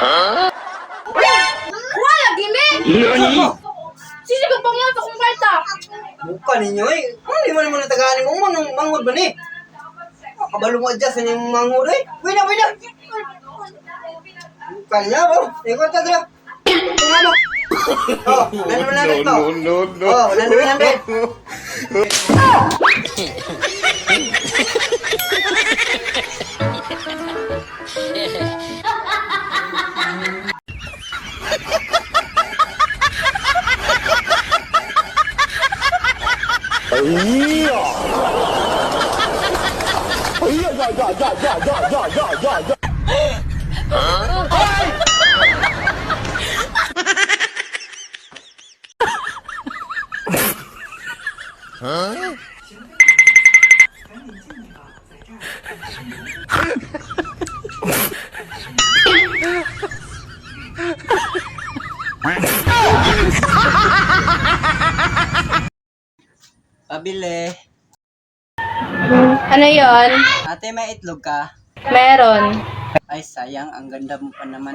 Wala, gini! Sino ka pangulat akong kwarta? Buka ninyo eh. Ano naman ang tagaan mo? Mangod ba ni? Kabalo mo adjust sa inyong mangod eh. Wala. Buka niya ba? Ikot ka dito. Kung ano? Oh, nanunan ito. Oh, nanunan rin. Pabili. Ano yon? Ate, may itlog ka? Meron. Ay, sayang. Ang ganda mo pa naman.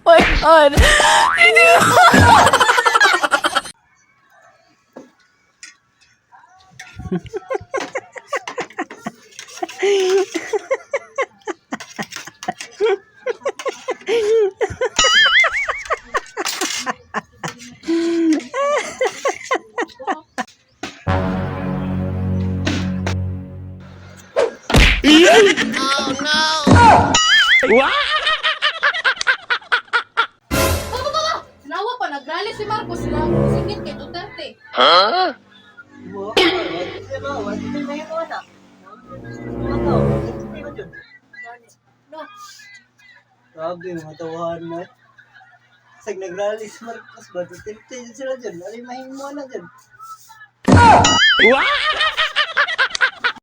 My God! Sinawa pa, nagrally si Marcos sila. Singit kay Duterte. No. Grabe, mga tawahan mo. Sag nag-rally si Marcos ba? Tintin sila dyan. Alimahin mo na dyan.